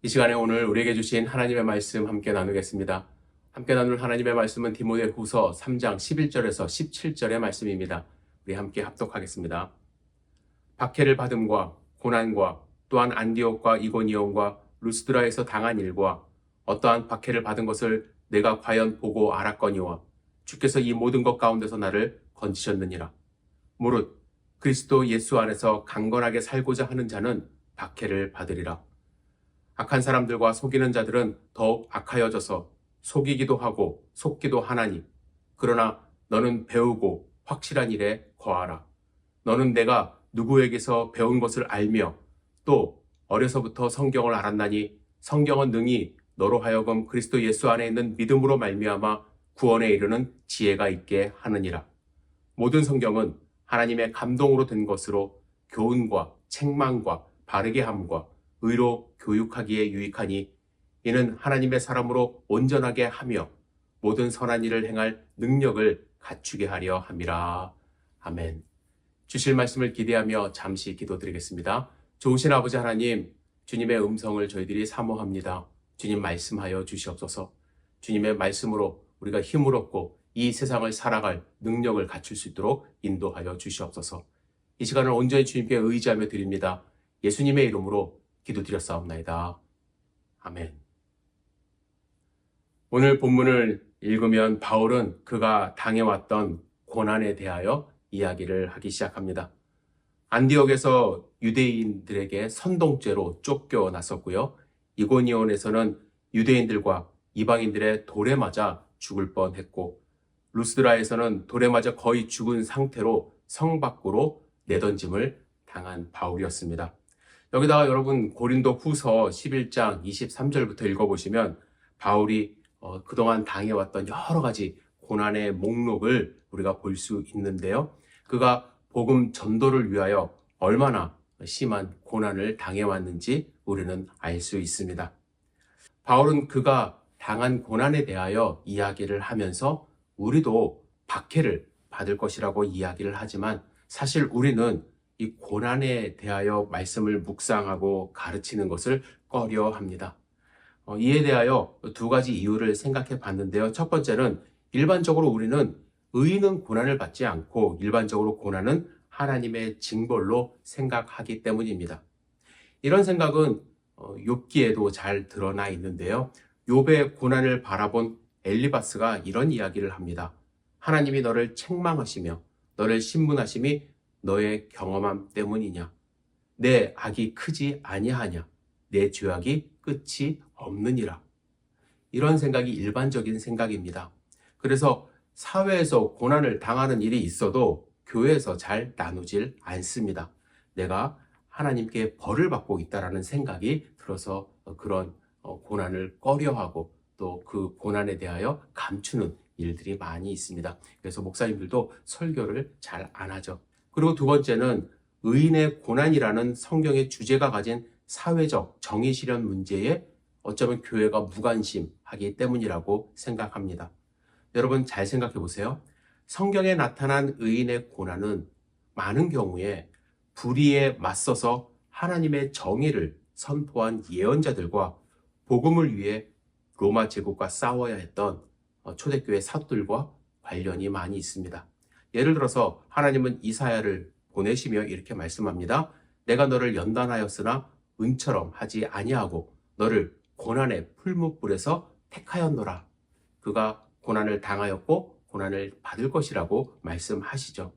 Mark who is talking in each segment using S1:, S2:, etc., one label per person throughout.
S1: 이 시간에 오늘 우리에게 주신 하나님의 말씀 함께 나누겠습니다. 함께 나눌 하나님의 말씀은 디모데후서 3장 11절에서 17절의 말씀입니다. 우리 함께 합독하겠습니다. 박해를 받음과 고난과 또한 안디옥과 이고니온과 루스드라에서 당한 일과 어떠한 박해를 받은 것을 내가 과연 보고 알았거니와 주께서 이 모든 것 가운데서 나를 건지셨느니라. 무릇 그리스도 예수 안에서 강건하게 살고자 하는 자는 박해를 받으리라. 악한 사람들과 속이는 자들은 더욱 악하여져서 속이기도 하고 속기도 하나니, 그러나 너는 배우고 확실한 일에 거하라. 너는 내가 누구에게서 배운 것을 알며 또 어려서부터 성경을 알았나니 성경은 능히 너로 하여금 그리스도 예수 안에 있는 믿음으로 말미암아 구원에 이르는 지혜가 있게 하느니라. 모든 성경은 하나님의 감동으로 된 것으로 교훈과 책망과 바르게 함과 의로 교육하기에 유익하니 이는 하나님의 사람으로 온전하게 하며 모든 선한 일을 행할 능력을 갖추게 하려 함이라. 아멘. 주실 말씀을 기대하며 잠시 기도드리겠습니다. 좋으신 아버지 하나님, 주님의 음성을 저희들이 사모합니다. 주님 말씀하여 주시옵소서. 주님의 말씀으로 우리가 힘을 얻고 이 세상을 살아갈 능력을 갖출 수 있도록 인도하여 주시옵소서. 이 시간을 온전히 주님께 의지하며 드립니다. 예수님의 이름으로 기도드렸사옵나이다. 아멘. 오늘 본문을 읽으면 바울은 그가 당해왔던 고난에 대하여 이야기를 하기 시작합니다. 안디옥에서 유대인들에게 선동죄로 쫓겨났었고요. 이고니온에서는 유대인들과 이방인들의 돌에 맞아 죽을 뻔했고, 루스드라에서는 돌에 맞아 거의 죽은 상태로 성 밖으로 내던짐을 당한 바울이었습니다. 여기다가 여러분 고린도 후서 11장 23절부터 읽어보시면 바울이 그동안 당해왔던 여러 가지 고난의 목록을 우리가 볼 수 있는데요. 그가 복음 전도를 위하여 얼마나 심한 고난을 당해왔는지 우리는 알 수 있습니다. 바울은 그가 당한 고난에 대하여 이야기를 하면서 우리도 박해를 받을 것이라고 이야기를 하지만 사실 우리는 이 고난에 대하여 말씀을 묵상하고 가르치는 것을 꺼려 합니다. 이에 대하여 두 가지 이유를 생각해 봤는데요. 첫 번째는 일반적으로 우리는 의인은 고난을 받지 않고 일반적으로 고난은 하나님의 징벌로 생각하기 때문입니다. 이런 생각은 욥기에도 잘 드러나 있는데요. 욥의 고난을 바라본 엘리바스가 이런 이야기를 합니다. 하나님이 너를 책망하시며 너를 신문하심이 너의 경험함 때문이냐? 내 악이 크지 아니하냐? 내 죄악이 끝이 없느니라. 이런 생각이 일반적인 생각입니다. 그래서 사회에서 고난을 당하는 일이 있어도 교회에서 잘 나누질 않습니다. 내가 하나님께 벌을 받고 있다라는 생각이 들어서 그런 고난을 꺼려하고 또 그 고난에 대하여 감추는 일들이 많이 있습니다. 그래서 목사님들도 설교를 잘 안 하죠. 그리고 두 번째는 의인의 고난이라는 성경의 주제가 가진 사회적 정의 실현 문제에 어쩌면 교회가 무관심하기 때문이라고 생각합니다. 여러분 잘 생각해 보세요. 성경에 나타난 의인의 고난은 많은 경우에 불의에 맞서서 하나님의 정의를 선포한 예언자들과 복음을 위해 로마 제국과 싸워야 했던 초대교회 사도들과 관련이 많이 있습니다. 예를 들어서 하나님은 이사야를 보내시며 이렇게 말씀합니다. 내가 너를 연단하였으나 은처럼 하지 아니하고 너를 고난의 풀무불에서 택하였노라. 그가 고난을 당하였고 고난을 받을 것이라고 말씀하시죠.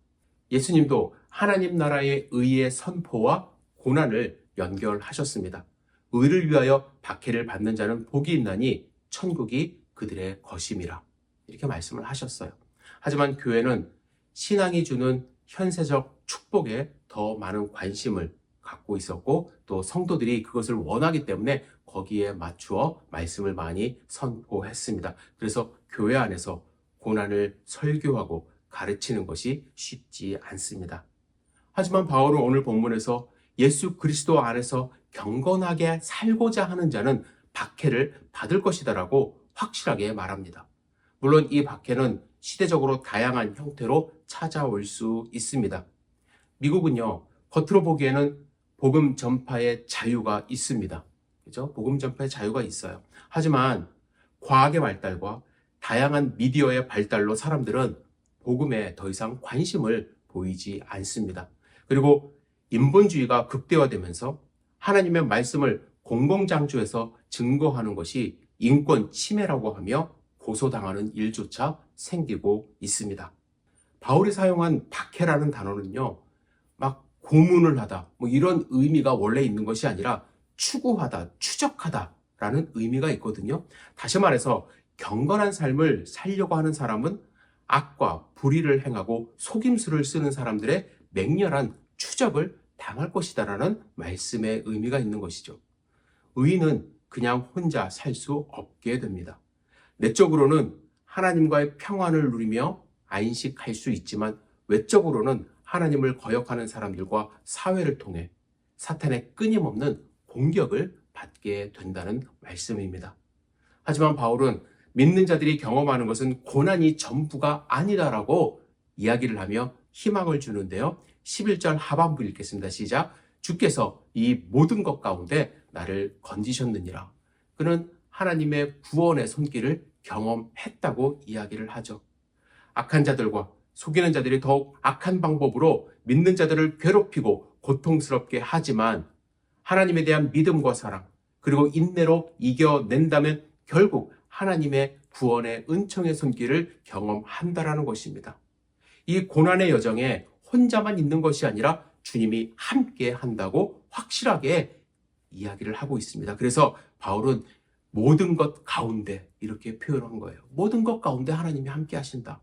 S1: 예수님도 하나님 나라의 의의 선포와 고난을 연결하셨습니다. 의를 위하여 박해를 받는 자는 복이 있나니 천국이 그들의 것임이라. 이렇게 말씀을 하셨어요. 하지만 교회는 신앙이 주는 현세적 축복에 더 많은 관심을 갖고 있었고 또 성도들이 그것을 원하기 때문에 거기에 맞추어 말씀을 많이 선포했습니다. 그래서 교회 안에서 고난을 설교하고 가르치는 것이 쉽지 않습니다. 하지만 바울은 오늘 본문에서 예수 그리스도 안에서 경건하게 살고자 하는 자는 박해를 받을 것이다라고 확실하게 말합니다. 물론 이 박해는 시대적으로 다양한 형태로 찾아올 수 있습니다. 미국은요, 겉으로 보기에는 복음 전파의 자유가 있습니다. 그죠? 복음 전파의 자유가 있어요. 하지만 과학의 발달과 다양한 미디어의 발달로 사람들은 복음에 더 이상 관심을 보이지 않습니다. 그리고 인본주의가 극대화되면서 하나님의 말씀을 공공장소에서 증거하는 것이 인권 침해라고 하며 고소당하는 일조차 생기고 있습니다. 바울이 사용한 박해라는 단어는요, 막 고문을 하다, 뭐 이런 의미가 원래 있는 것이 아니라 추구하다, 추적하다라는 의미가 있거든요. 다시 말해서 경건한 삶을 살려고 하는 사람은 악과 불의를 행하고 속임수를 쓰는 사람들의 맹렬한 추적을 당할 것이다라는 말씀의 의미가 있는 것이죠. 의인은 그냥 혼자 살 수 없게 됩니다. 내적으로는 하나님과의 평안을 누리며 안식할 수 있지만 외적으로는 하나님을 거역하는 사람들과 사회를 통해 사탄의 끊임없는 공격을 받게 된다는 말씀입니다. 하지만 바울은 믿는 자들이 경험하는 것은 고난이 전부가 아니다라고 이야기를 하며 희망을 주는데요. 11절 하반부 읽겠습니다. 시작. 주께서 이 모든 것 가운데 나를 건지셨느니라. 그는 하나님의 구원의 손길을 경험했다고 이야기를 하죠. 악한 자들과 속이는 자들이 더욱 악한 방법으로 믿는 자들을 괴롭히고 고통스럽게 하지만 하나님에 대한 믿음과 사랑 그리고 인내로 이겨낸다면 결국 하나님의 구원의 은총의 손길을 경험한다라는 것입니다. 이 고난의 여정에 혼자만 있는 것이 아니라 주님이 함께 한다고 확실하게 이야기를 하고 있습니다. 그래서 바울은 모든 것 가운데 이렇게 표현한 거예요. 모든 것 가운데 하나님이 함께 하신다.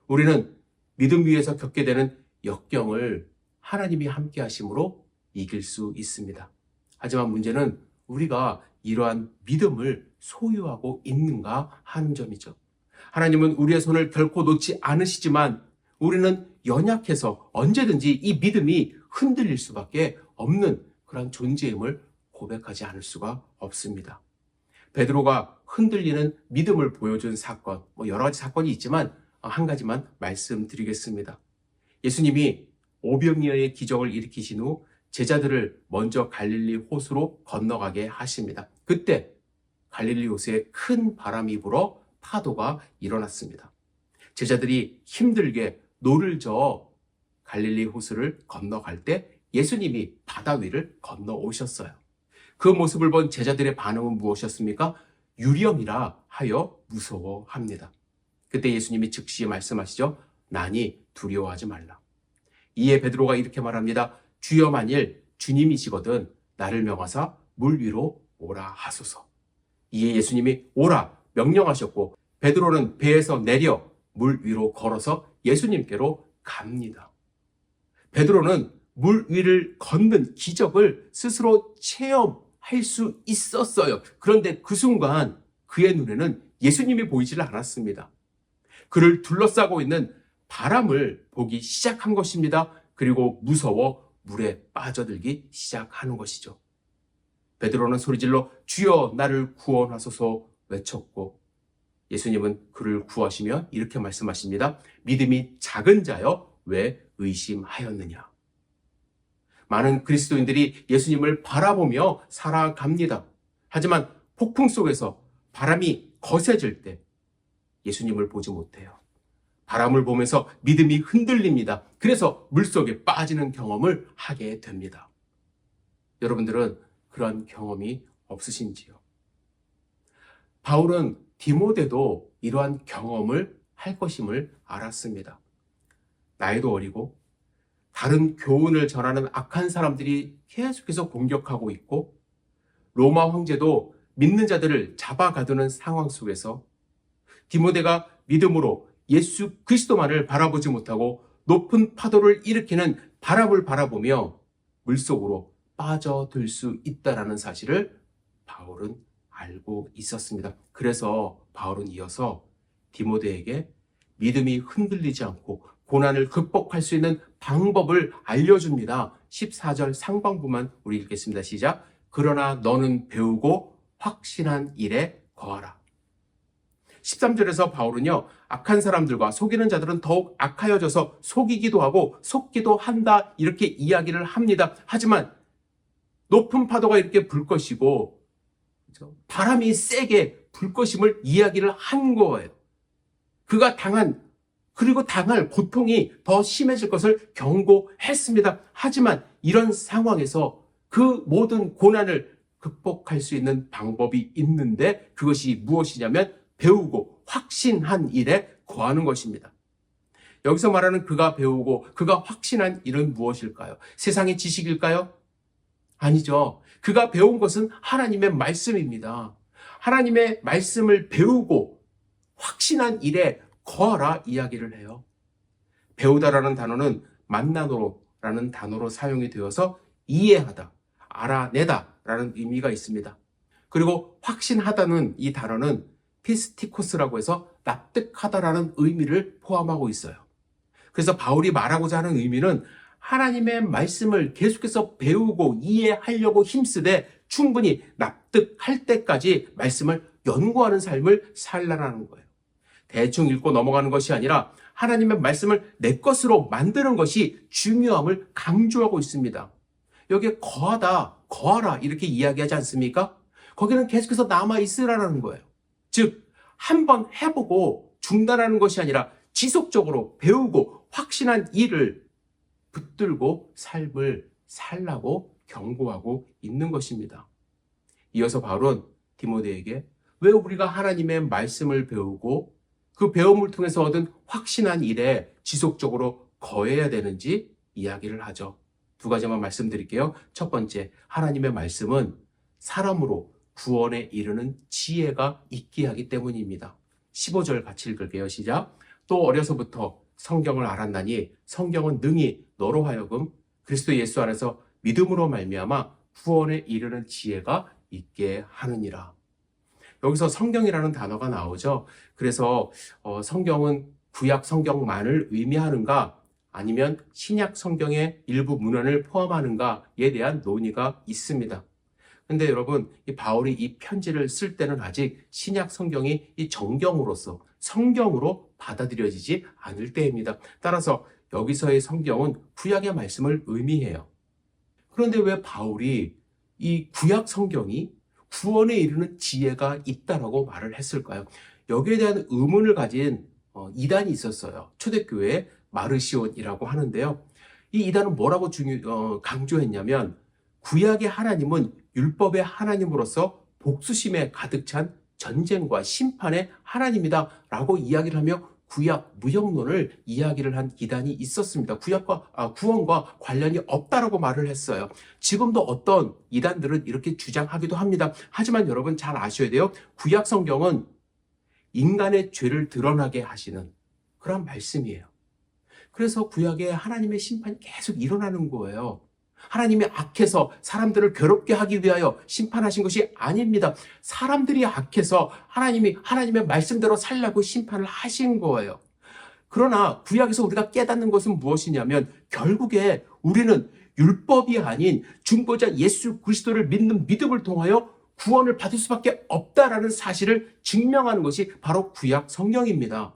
S1: 우리는 믿음 위에서 겪게 되는 역경을 하나님이 함께 하심으로 이길 수 있습니다. 하지만 문제는 우리가 이러한 믿음을 소유하고 있는가 하는 점이죠. 하나님은 우리의 손을 결코 놓지 않으시지만 우리는 연약해서 언제든지 이 믿음이 흔들릴 수밖에 없는 그런 존재임을 고백하지 않을 수가 없습니다. 베드로가 흔들리는 믿음을 보여준 사건, 여러 가지 사건이 있지만 한 가지만 말씀드리겠습니다. 예수님이 오병이어의 기적을 일으키신 후 제자들을 먼저 갈릴리 호수로 건너가게 하십니다. 그때 갈릴리 호수에 큰 바람이 불어 파도가 일어났습니다. 제자들이 힘들게 노를 저어 갈릴리 호수를 건너갈 때 예수님이 바다 위를 건너오셨어요. 그 모습을 본 제자들의 반응은 무엇이었습니까? 유령이라 하여 무서워합니다. 그때 예수님이 즉시 말씀하시죠. 나니 두려워하지 말라. 이에 베드로가 이렇게 말합니다. 주여 만일 주님이시거든 나를 명하사 물 위로 오라 하소서. 이에 예수님이 오라 명령하셨고 베드로는 배에서 내려 물 위로 걸어서 예수님께로 갑니다. 베드로는 물 위를 걷는 기적을 스스로 체험할 수 있었어요. 그런데 그 순간 그의 눈에는 예수님이 보이질 않았습니다. 그를 둘러싸고 있는 바람을 보기 시작한 것입니다. 그리고 무서워 물에 빠져들기 시작하는 것이죠. 베드로는 소리질러 주여 나를 구원하소서 외쳤고 예수님은 그를 구하시며 이렇게 말씀하십니다. 믿음이 작은 자여 왜 의심하였느냐. 많은 그리스도인들이 예수님을 바라보며 살아갑니다. 하지만 폭풍 속에서 바람이 거세질 때 예수님을 보지 못해요. 바람을 보면서 믿음이 흔들립니다. 그래서 물속에 빠지는 경험을 하게 됩니다. 여러분들은 그런 경험이 없으신지요? 바울은 디모데도 이러한 경험을 할 것임을 알았습니다. 나이도 어리고 다른 교훈을 전하는 악한 사람들이 계속해서 공격하고 있고 로마 황제도 믿는 자들을 잡아가두는 상황 속에서 디모데가 믿음으로 예수 그리스도만을 바라보지 못하고 높은 파도를 일으키는 바람을 바라보며 물속으로 빠져들 수 있다는 사실을 바울은 알고 있었습니다. 그래서 바울은 이어서 디모데에게 믿음이 흔들리지 않고 고난을 극복할 수 있는 방법을 알려줍니다. 14절 상반부만 우리 읽겠습니다. 시작. 그러나 너는 배우고 확신한 일에 거하라. 13절에서 바울은요, 악한 사람들과 속이는 자들은 더욱 악하여져서 속이기도 하고 속기도 한다 이렇게 이야기를 합니다. 하지만 높은 파도가 이렇게 불 것이고, 그죠? 바람이 세게 불 것임을 이야기를 한 거예요. 그가 그리고 당할 고통이 더 심해질 것을 경고했습니다. 하지만 이런 상황에서 그 모든 고난을 극복할 수 있는 방법이 있는데, 그것이 무엇이냐면 배우고 확신한 일에 거하는 것입니다. 여기서 말하는 그가 배우고 그가 확신한 일은 무엇일까요? 세상의 지식일까요? 아니죠. 그가 배운 것은 하나님의 말씀입니다. 하나님의 말씀을 배우고 확신한 일에 거하라 이야기를 해요. 배우다라는 단어는 만나노라는 단어로 사용이 되어서 이해하다, 알아내다라는 의미가 있습니다. 그리고 확신하다는 이 단어는 피스티코스라고 해서 납득하다라는 의미를 포함하고 있어요. 그래서 바울이 말하고자 하는 의미는 하나님의 말씀을 계속해서 배우고 이해하려고 힘쓰되 충분히 납득할 때까지 말씀을 연구하는 삶을 살라는 거예요. 대충 읽고 넘어가는 것이 아니라 하나님의 말씀을 내 것으로 만드는 것이 중요함을 강조하고 있습니다. 여기에 거하라 이렇게 이야기하지 않습니까? 거기는 계속해서 남아있으라는 거예요. 즉, 한번 해보고 중단하는 것이 아니라 지속적으로 배우고 확신한 일을 붙들고 삶을 살라고 경고하고 있는 것입니다. 이어서 바울은 디모데에게 왜 우리가 하나님의 말씀을 배우고 그 배움을 통해서 얻은 확신한 일에 지속적으로 거해야 되는지 이야기를 하죠. 두 가지만 말씀드릴게요. 첫 번째, 하나님의 말씀은 사람으로 구원에 이르는 지혜가 있게 하기 때문입니다. 15절 같이 읽을게요. 시작. 또 어려서부터 성경을 알았나니 성경은 능히 너로 하여금 그리스도 예수 안에서 믿음으로 말미암아 구원에 이르는 지혜가 있게 하느니라. 여기서 성경이라는 단어가 나오죠. 그래서 성경은 구약 성경만을 의미하는가 아니면 신약 성경의 일부 문헌을 포함하는가에 대한 논의가 있습니다. 근데 여러분, 이 바울이 이 편지를 쓸 때는 아직 신약 성경이 이 정경으로서 성경으로 받아들여지지 않을 때입니다. 따라서 여기서의 성경은 구약의 말씀을 의미해요. 그런데 왜 바울이 이 구약 성경이 구원에 이르는 지혜가 있다라고 말을 했을까요? 여기에 대한 의문을 가진 이단이 있었어요. 초대교회 마르시온이라고 하는데요. 이 이단은 뭐라고 강조했냐면 구약의 하나님은 율법의 하나님으로서 복수심에 가득 찬 전쟁과 심판의 하나님이다 라고 이야기를 하며 구약 무형론을 이야기를 한 이단이 있었습니다. 구원과 관련이 없다라고 말을 했어요. 지금도 어떤 이단들은 이렇게 주장하기도 합니다. 하지만 여러분 잘 아셔야 돼요. 구약 성경은 인간의 죄를 드러나게 하시는 그런 말씀이에요. 그래서 구약에 하나님의 심판이 계속 일어나는 거예요. 하나님이 악해서 사람들을 괴롭게 하기 위하여 심판하신 것이 아닙니다. 사람들이 악해서 하나님이 하나님의 말씀대로 살라고 심판을 하신 거예요. 그러나 구약에서 우리가 깨닫는 것은 무엇이냐면 결국에 우리는 율법이 아닌 중보자 예수 그리스도를 믿는 믿음을 통하여 구원을 받을 수밖에 없다라는 사실을 증명하는 것이 바로 구약 성경입니다.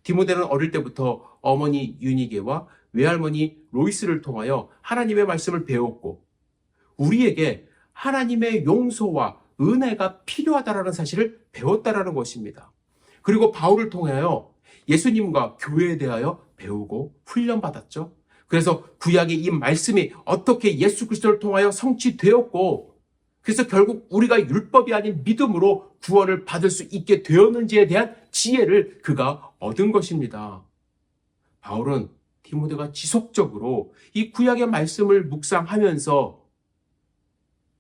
S1: 디모데는 어릴 때부터 어머니 유니게와 외할머니 로이스를 통하여 하나님의 말씀을 배웠고 우리에게 하나님의 용서와 은혜가 필요하다라는 사실을 배웠다라는 것입니다. 그리고 바울을 통하여 예수님과 교회에 대하여 배우고 훈련받았죠. 그래서 구약의 이 말씀이 어떻게 예수 그리스도를 통하여 성취되었고 그래서 결국 우리가 율법이 아닌 믿음으로 구원을 받을 수 있게 되었는지에 대한 지혜를 그가 얻은 것입니다. 바울은 디모데가 지속적으로 이 구약의 말씀을 묵상하면서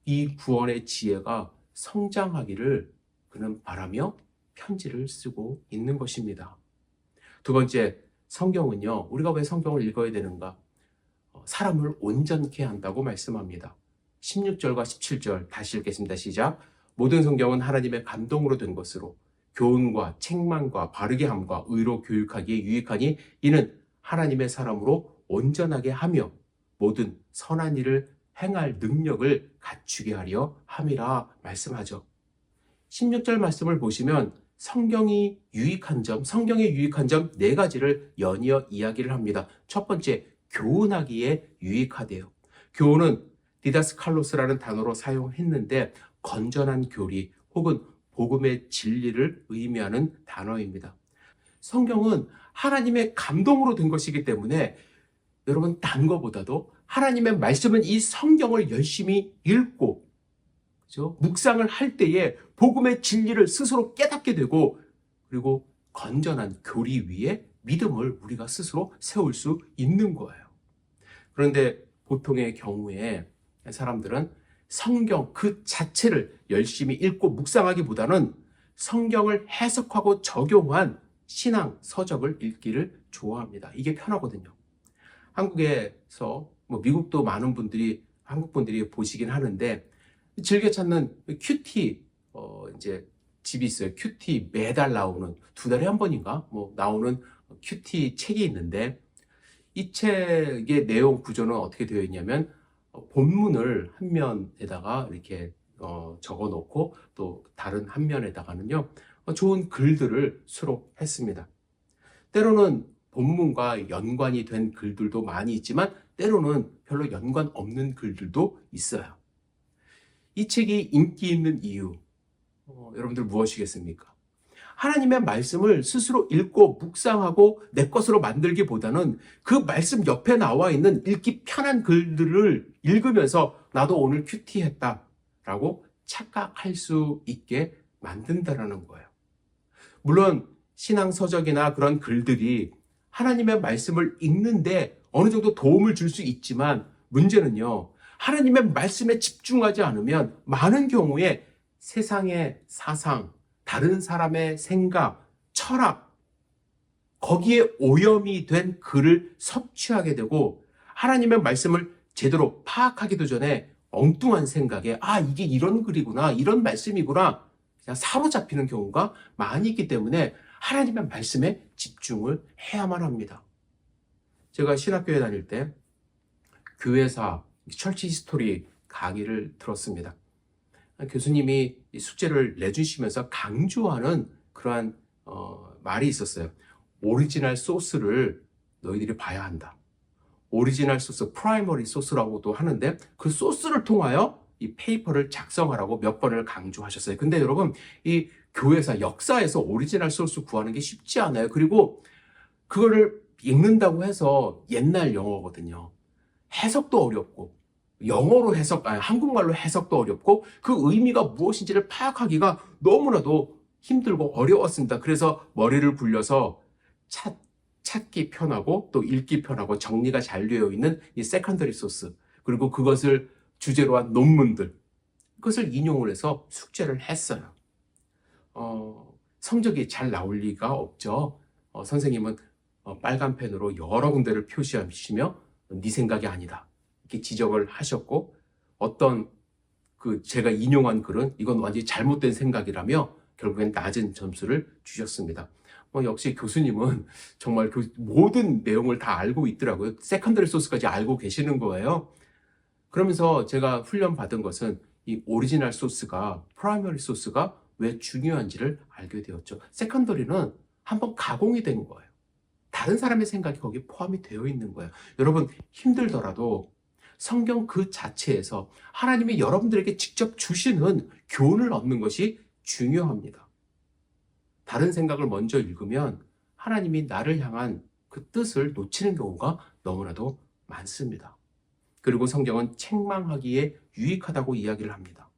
S1: 이 구원의 지혜가 성장하기를 그는 바라며 편지를 쓰고 있는 것입니다. 두 번째, 성경은요, 우리가 왜 성경을 읽어야 되는가? 사람을 온전케 한다고 말씀합니다. 16절과 17절 다시 읽겠습니다. 시작. 모든 성경은 하나님의 감동으로 된 것으로 교훈과 책망과 바르게 함과 의로 교육하기에 유익하니 이는 하나님의 사람으로 온전하게 하며 모든 선한 일을 행할 능력을 갖추게 하려 함이라 말씀하죠. 16절 말씀을 보시면 성경의 유익한 점 네 가지를 연이어 이야기를 합니다. 첫 번째, 교훈하기에 유익하대요. 교훈은 디다스칼로스라는 단어로 사용했는데 건전한 교리 혹은 복음의 진리를 의미하는 단어입니다. 성경은 하나님의 감동으로 된 것이기 때문에 여러분 딴 거보다도 하나님의 말씀은 이 성경을 열심히 읽고 그렇죠? 묵상을 할 때에 복음의 진리를 스스로 깨닫게 되고 그리고 건전한 교리 위에 믿음을 우리가 스스로 세울 수 있는 거예요. 그런데 보통의 경우에 사람들은 성경 그 자체를 열심히 읽고 묵상하기보다는 성경을 해석하고 적용한 신앙 서적을 읽기를 좋아합니다. 이게 편하거든요. 한국에서 미국도 많은 분들이 한국 분들이 보시긴 하는데 즐겨 찾는 큐티 이제 집이 있어요. 큐티 매달 나오는 2달에 한 번인가 나오는 큐티 책이 있는데 이 책의 내용 구조는 어떻게 되어 있냐면 본문을 한 면에다가 이렇게 적어 놓고 또 다른 한 면에다가는요 좋은 글들을 수록했습니다. 때로는 본문과 연관이 된 글들도 많이 있지만 때로는 별로 연관 없는 글들도 있어요. 이 책이 인기 있는 이유 여러분들 무엇이겠습니까? 하나님의 말씀을 스스로 읽고 묵상하고 내 것으로 만들기보다는 그 말씀 옆에 나와 있는 읽기 편한 글들을 읽으면서 나도 오늘 큐티했다라고 착각할 수 있게 만든다라는 거예요. 물론 신앙서적이나 그런 글들이 하나님의 말씀을 읽는데 어느 정도 도움을 줄 수 있지만 문제는요. 하나님의 말씀에 집중하지 않으면 많은 경우에 세상의 사상, 다른 사람의 생각, 철학, 거기에 오염이 된 글을 섭취하게 되고 하나님의 말씀을 제대로 파악하기도 전에 엉뚱한 생각에 이게 이런 글이구나, 이런 말씀이구나 그냥 사로잡히는 경우가 많이 있기 때문에 하나님의 말씀에 집중을 해야만 합니다. 제가 신학교에 다닐 때 교회사, 철치 히스토리 강의를 들었습니다. 교수님이 숙제를 내주시면서 강조하는 그러한 말이 있었어요. 오리지널 소스를 너희들이 봐야 한다. 오리지널 소스, 프라이머리 소스라고도 하는데 그 소스를 통하여 이 페이퍼를 작성하라고 몇 번을 강조하셨어요. 근데 여러분 이 교회사 역사에서 오리지널 소스 구하는 게 쉽지 않아요. 그리고 그거를 읽는다고 해서 옛날 영어거든요. 해석도 어렵고 영어로 한국말로 해석도 어렵고 그 의미가 무엇인지를 파악하기가 너무나도 힘들고 어려웠습니다. 그래서 머리를 굴려서 찾기 편하고 또 읽기 편하고 정리가 잘 되어 있는 이 세컨더리 소스 그리고 그것을 주제로 한 논문들 그것을 인용을 해서 숙제를 했어요. 성적이 잘 나올 리가 없죠. 선생님은 빨간 펜으로 여러 군데를 표시하시며 네 생각이 아니다. 이렇게 지적을 하셨고 어떤 제가 인용한 글은 이건 완전히 잘못된 생각이라며 결국엔 낮은 점수를 주셨습니다. 역시 교수님은 정말 모든 내용을 다 알고 있더라고요. 세컨더리 소스까지 알고 계시는 거예요. 그러면서 제가 훈련받은 것은 이 오리지널 소스가 프라이머리 소스가 왜 중요한지를 알게 되었죠. 세컨더리는 한번 가공이 된 거예요. 다른 사람의 생각이 거기에 포함이 되어 있는 거예요. 여러분 힘들더라도 성경 그 자체에서 하나님이 여러분들에게 직접 주시는 교훈을 얻는 것이 중요합니다. 다른 생각을 먼저 읽으면 하나님이 나를 향한 그 뜻을 놓치는 경우가 너무나도 많습니다. 그리고 성경은 책망하기에 유익하다고 이야기를 합니다.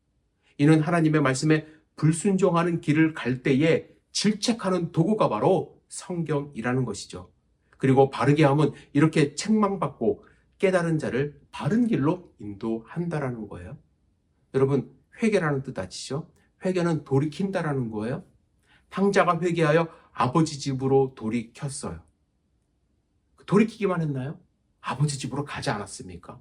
S1: 이는 하나님의 말씀에 불순종하는 길을 갈 때에 질책하는 도구가 바로 성경이라는 것이죠. 그리고 바르게 함은 이렇게 책망받고 깨달은 자를 바른 길로 인도한다라는 거예요. 여러분 회개라는 뜻 아시죠? 회개는 돌이킨다라는 거예요. 탕자가 회개하여 아버지 집으로 돌이켰어요. 돌이키기만 했나요? 아버지 집으로 가지 않았습니까?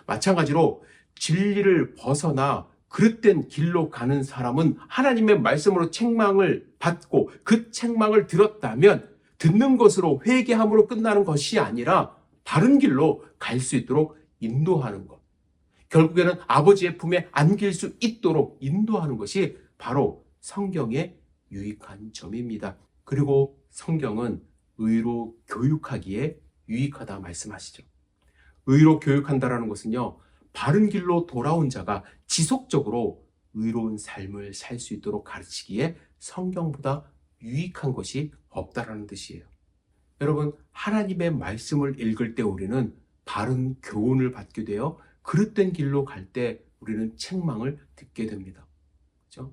S1: 마찬가지로 진리를 벗어나 그릇된 길로 가는 사람은 하나님의 말씀으로 책망을 받고 그 책망을 들었다면 듣는 것으로 회개함으로 끝나는 것이 아니라 바른 길로 갈 수 있도록 인도하는 것. 결국에는 아버지의 품에 안길 수 있도록 인도하는 것이 바로 성경의 유익한 점입니다. 그리고 성경은 의로 교육하기에 유익하다 말씀하시죠. 의로 교육한다라는 것은요, 바른 길로 돌아온 자가 지속적으로 의로운 삶을 살 수 있도록 가르치기에 성경보다 유익한 것이 없다라는 뜻이에요. 여러분, 하나님의 말씀을 읽을 때 우리는 바른 교훈을 받게 되어 그릇된 길로 갈 때 우리는 책망을 듣게 됩니다. 그렇죠?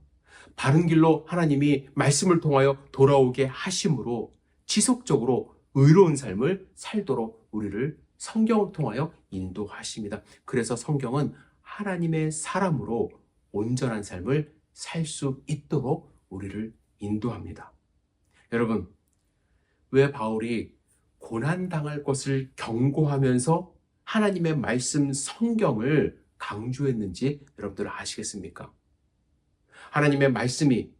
S1: 바른 길로 하나님이 말씀을 통하여 돌아오게 하심으로 지속적으로 의로운 삶을 살도록 우리를 성경을 통하여 인도하십니다. 그래서 성경은 하나님의 사람으로 온전한 삶을 살 수 있도록 우리를 인도합니다. 여러분, 왜 바울이 고난당할 것을 경고하면서 하나님의 말씀 성경을 강조했는지 여러분들 아시겠습니까? 하나님의 말씀이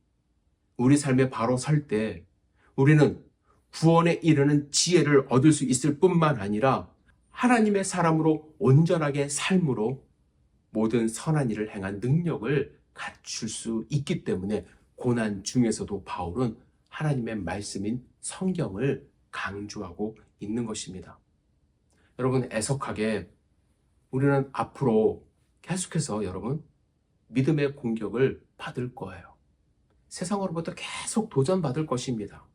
S1: 우리 삶에 바로 설 때 우리는 구원에 이르는 지혜를 얻을 수 있을 뿐만 아니라 하나님의 사람으로 온전하게 삶으로 모든 선한 일을 행한 능력을 갖출 수 있기 때문에 고난 중에서도 바울은 하나님의 말씀인 성경을 강조하고 있는 것입니다. 여러분, 애석하게 우리는 앞으로 계속해서 여러분 믿음의 공격을 받을 거예요. 세상으로부터 계속 도전받을 것입니다.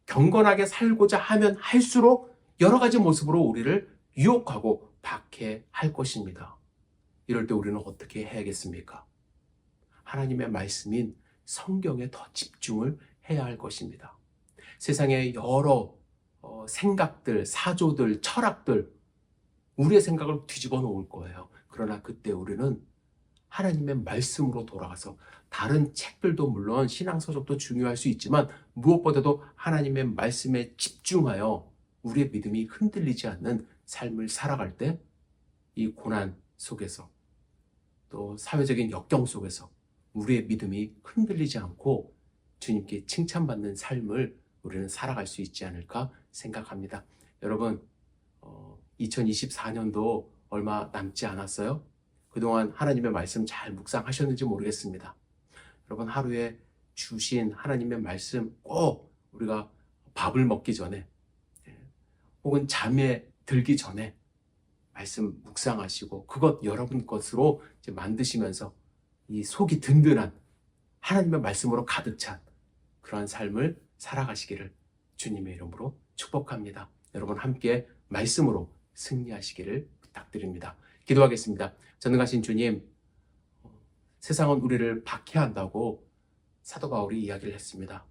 S1: 경건하게 살고자 하면 할수록 여러 가지 모습으로 우리를 유혹하고 박해할 것입니다. 이럴 때 우리는 어떻게 해야겠습니까? 하나님의 말씀인 성경에 더 집중을 해야 할 것입니다. 세상의 여러 생각들, 사조들, 철학들, 우리의 생각을 뒤집어 놓을 거예요. 그러나 그때 우리는 하나님의 말씀으로 돌아가서 다른 책들도 물론 신앙서적도 중요할 수 있지만 무엇보다도 하나님의 말씀에 집중하여 우리의 믿음이 흔들리지 않는 삶을 살아갈 때 이 고난 속에서 또 사회적인 역경 속에서 우리의 믿음이 흔들리지 않고 주님께 칭찬받는 삶을 우리는 살아갈 수 있지 않을까 생각합니다. 여러분, 2024년도 얼마 남지 않았어요? 그동안 하나님의 말씀 잘 묵상하셨는지 모르겠습니다. 여러분, 하루에 주신 하나님의 말씀 꼭 우리가 밥을 먹기 전에 혹은 잠에 들기 전에 말씀 묵상하시고 그것 여러분 것으로 이제 만드시면서 이 속이 든든한 하나님의 말씀으로 가득 찬 그러한 삶을 살아가시기를 주님의 이름으로 축복합니다. 여러분 함께 말씀으로 승리하시기를 부탁드립니다. 기도하겠습니다. 전능하신 주님, 세상은 우리를 박해한다고 사도 바울이 이야기를 했습니다.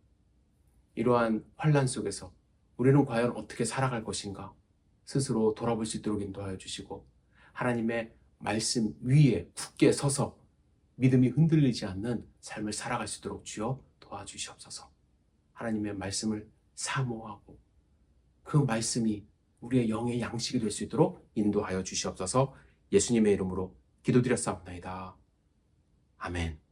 S1: 이러한 환난 속에서 우리는 과연 어떻게 살아갈 것인가 스스로 돌아볼 수 있도록 인도하여 주시고 하나님의 말씀 위에 굳게 서서 믿음이 흔들리지 않는 삶을 살아갈 수 있도록 주여 도와주시옵소서. 하나님의 말씀을 사모하고 그 말씀이 우리의 영의 양식이 될 수 있도록 인도하여 주시옵소서. 예수님의 이름으로 기도드렸사옵나이다. 아멘.